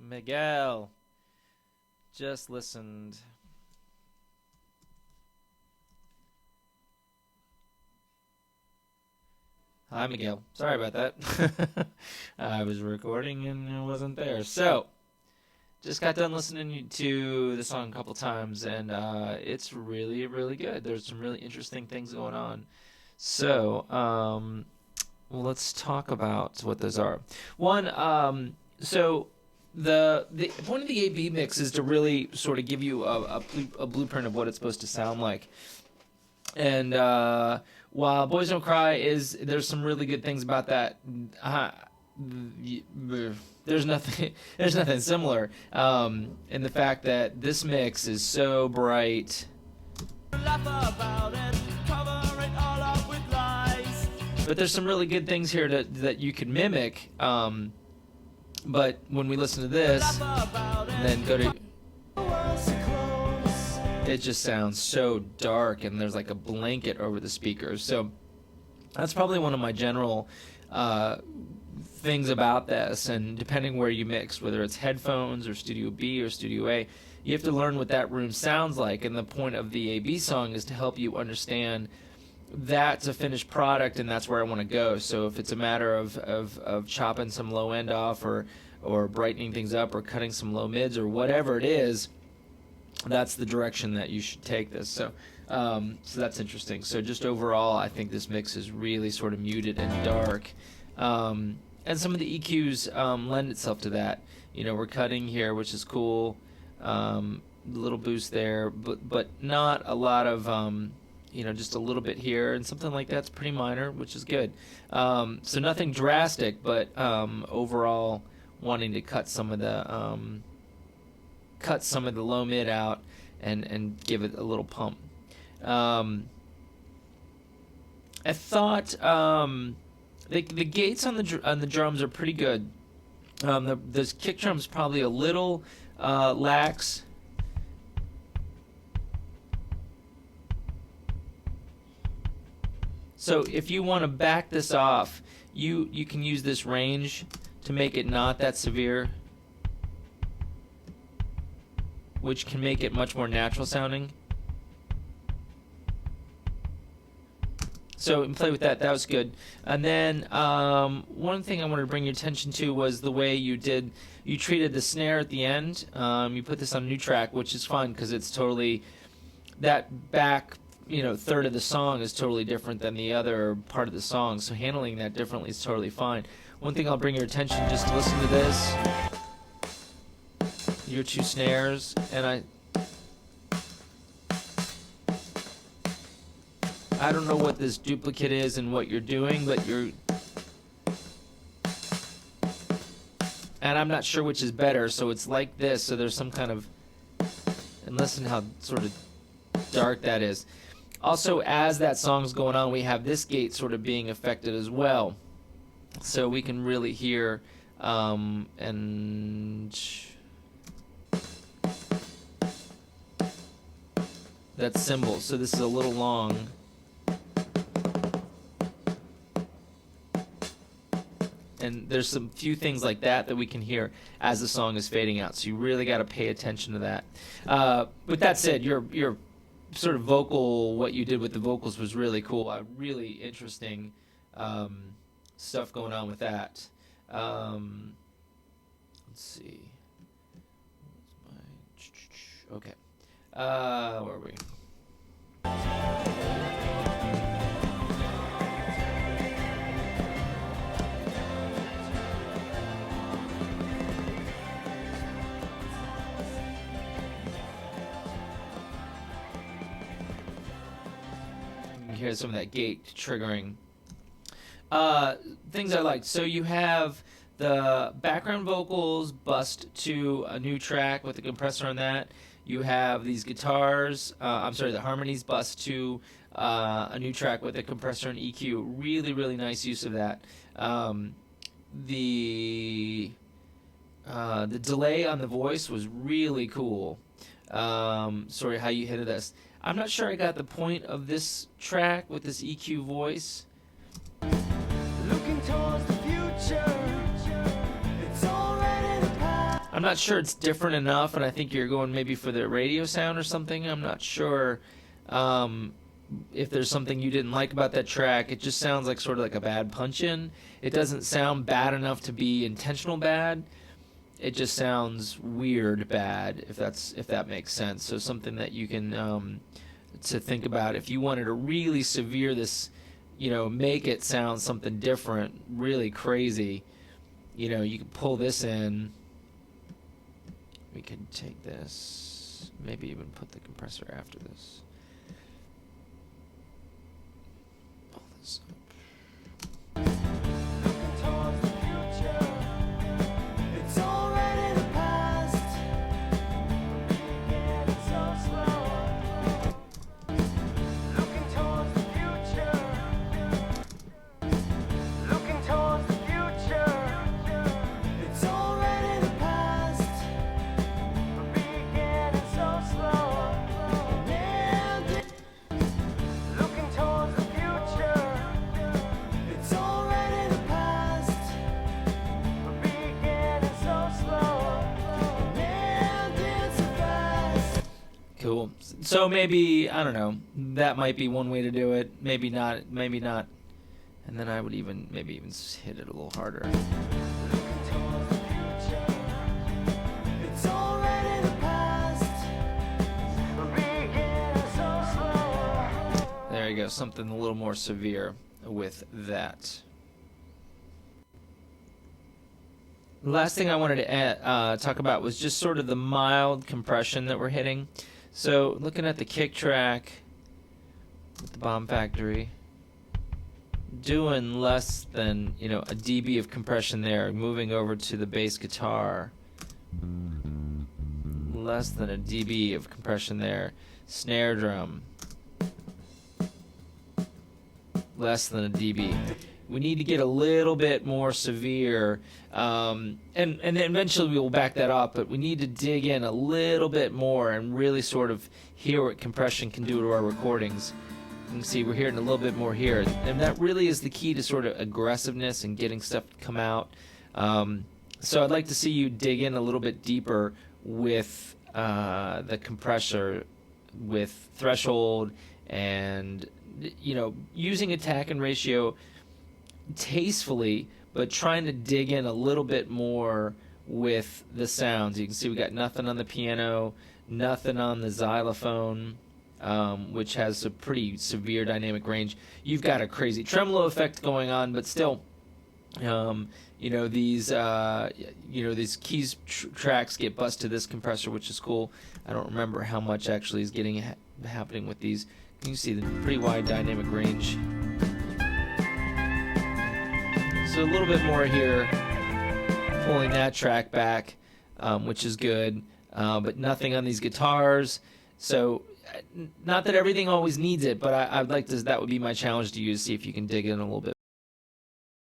Miguel just listened. Hi, Miguel. Sorry about that. I was recording and it wasn't there. So, just got done listening to the song a couple times, and it's really, really good. There's some really interesting things going on. So, well, let's talk about what those are. One, so the point of the A/B mix is to really sort of give you a blueprint of what it's supposed to sound like. And while Boys Don't Cry there's some really good things about that. There's nothing similar. In the fact that this mix is so bright. But there's some really good things here that you can mimic. But when we listen to this, and then go to, it just sounds so dark, and there's like a blanket over the speakers. So that's probably one of my general things about this. And depending where you mix, whether it's headphones or Studio B or Studio A, you have to learn what that room sounds like. And the point of the A/B song is to help you understand that's a finished product, and that's where I want to go. So if it's a matter of chopping some low end off, or brightening things up, or cutting some low mids, or whatever it is, that's the direction that you should take this. So so that's interesting. So just overall, I think this mix is really sort of muted and dark, and some of the EQs lend itself to that. You know, we're cutting here, which is cool, little boost there, but not a lot of you know, just a little bit here, and something like that's pretty minor, which is good. So nothing drastic, but overall wanting to cut some of the low mid out and give it a little pump. I thought the gates on the drums are pretty good. The kick drum's probably a little lax. So if you want to back this off, you can use this range to make it not that severe, which can make it much more natural sounding. So play with that. That was good. And then one thing I wanted to bring your attention to was the way you treated the snare at the end. You put this on a new track, which is fun because it's totally that back, you know, third of the song is totally different than the other part of the song. So handling that differently is totally fine. One thing I'll bring your attention, just to listen to this. Your two snares, and I don't know what this duplicate is and what you're doing, but and I'm not sure which is better. So it's like this. So there's some kind of, and listen how sort of dark that is. Also, as that song's going on, we have this gate sort of being affected as well. So we can really hear and that cymbal. So this is a little long. And there's some few things like that we can hear as the song is fading out. So you really got to pay attention to that. With that said, your sort of vocal, what you did with the vocals was really cool. Really interesting stuff going on with that. Let's see. Okay. Where are we? Here's some of that gate triggering. Things I liked. So you have the background vocals bust to a new track with a compressor on that. You have these guitars, the harmonies bust to a new track with a compressor and EQ. Really, really nice use of that. The delay on the voice was really cool. Sorry, how you hit this. I'm not sure I got the point of this track with this EQ voice. Looking towards the future, it's already the past. I'm not sure it's different enough, and I think you're going maybe for the radio sound or something. I'm not sure if there's something you didn't like about that track. It just sounds like sort of like a bad punch-in. It doesn't sound bad enough to be intentional bad. It just sounds weird bad, if that makes sense. So something that you can to think about if you wanted to really severe this, make it sound something different, really crazy. You can pull this in. We could take this, maybe even put the compressor after this. Pull this up. Cool. So maybe, I don't know, that might be one way to do it. Maybe not. And then I would maybe even hit it a little harder. There you go, something a little more severe with that. The last thing I wanted to talk about was just sort of the mild compression that we're hitting. So looking at the kick track with the Bomb Factory, doing less than a dB of compression there. Moving over to the bass guitar, less than a dB of compression there. Snare drum, less than a dB. We need to get a little bit more severe, and eventually we will back that up, but we need to dig in a little bit more and really sort of hear what compression can do to our recordings. You can see we're hearing a little bit more here, and that really is the key to sort of aggressiveness and getting stuff to come out. So I'd like to see you dig in a little bit deeper with the compressor, with threshold, and using attack and ratio tastefully, but trying to dig in a little bit more with the sounds. You can see we got nothing on the piano, nothing on the xylophone, which has a pretty severe dynamic range. You've got a crazy tremolo effect going on, but still, these keys tracks get bussed to this compressor, which is cool. I don't remember how much actually is getting happening with these. You can see the pretty wide dynamic range. So a little bit more here, pulling that track back, which is good, but nothing on these guitars. So not that everything always needs it, but I'd like to, that would be my challenge to you, to see if you can dig in a little bit